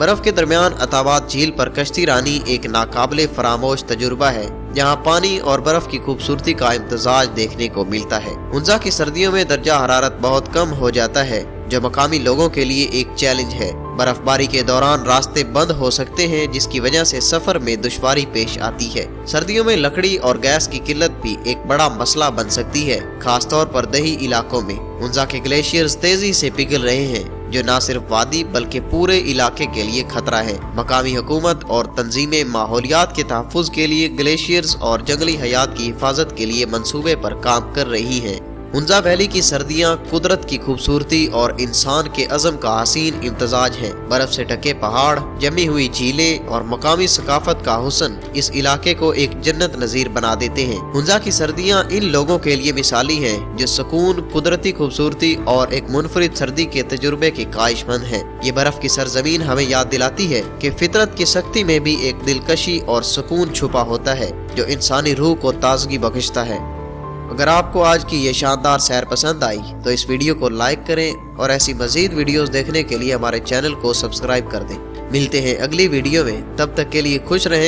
बर्फ के दरमियान अताबाद झील पर कश्ती रानी एक नाकाबिले फरामोश तजुर्बा है, जहाँ पानी और बर्फ की खूबसूरती का इम्तजाज देखने को मिलता है। उंजा की सर्दियों में दर्जा हरारत बहुत कम हो जाता है, जो मकामी लोगों के लिए एक चैलेंज है। बर्फबारी के दौरान रास्ते बंद हो सकते हैं, जिसकी वजह से सफर में दुश्वारी पेश आती है। सर्दियों में लकड़ी और गैस की किल्लत भी एक बड़ा मसला बन सकती है, खास तौर पर दही इलाकों में। उंजा के ग्लेशियर्स तेजी से पिघल रहे हैं, जो न सिर्फ वादी बल्कि पूरे इलाके के लिए खतरा है। मकामी हुकूमत और तंजीमें माहौलियात के तहफ़्फ़ुज़ के लिए ग्लेशियर्स और जंगली हयात की हिफाजत के लिए मंसूबे पर काम कर रही हैं। उंजा वैली की सर्दियां कुदरत की खूबसूरती और इंसान के अज़म का हसीन इम्तजाज है। बर्फ से ढके पहाड़, जमी हुई झीलें और मकामी सकाफत का हुस्न इस इलाके को एक जन्नत नज़ीर बना देते हैं। उंजा की सर्दियां इन लोगों के लिए मिसाली हैं, जो सुकून, कुदरती खूबसूरती और एक मुनफरिद सर्दी के तजुर्बे के ख्वाहिशमंद हैं। ये बर्फ की सरजमीन हमें याद दिलाती है कि फितरत की सख्ती में भी एक दिलकशी और सुकून छुपा होता है, जो इंसानी रूह को ताजगी बख्शता है। अगर आपको आज की ये शानदार सैर पसंद आई तो इस वीडियो को लाइक करें और ऐसी मजीद वीडियोस देखने के लिए हमारे चैनल को सब्सक्राइब कर दें। मिलते हैं अगली वीडियो में, तब तक के लिए खुश रहें।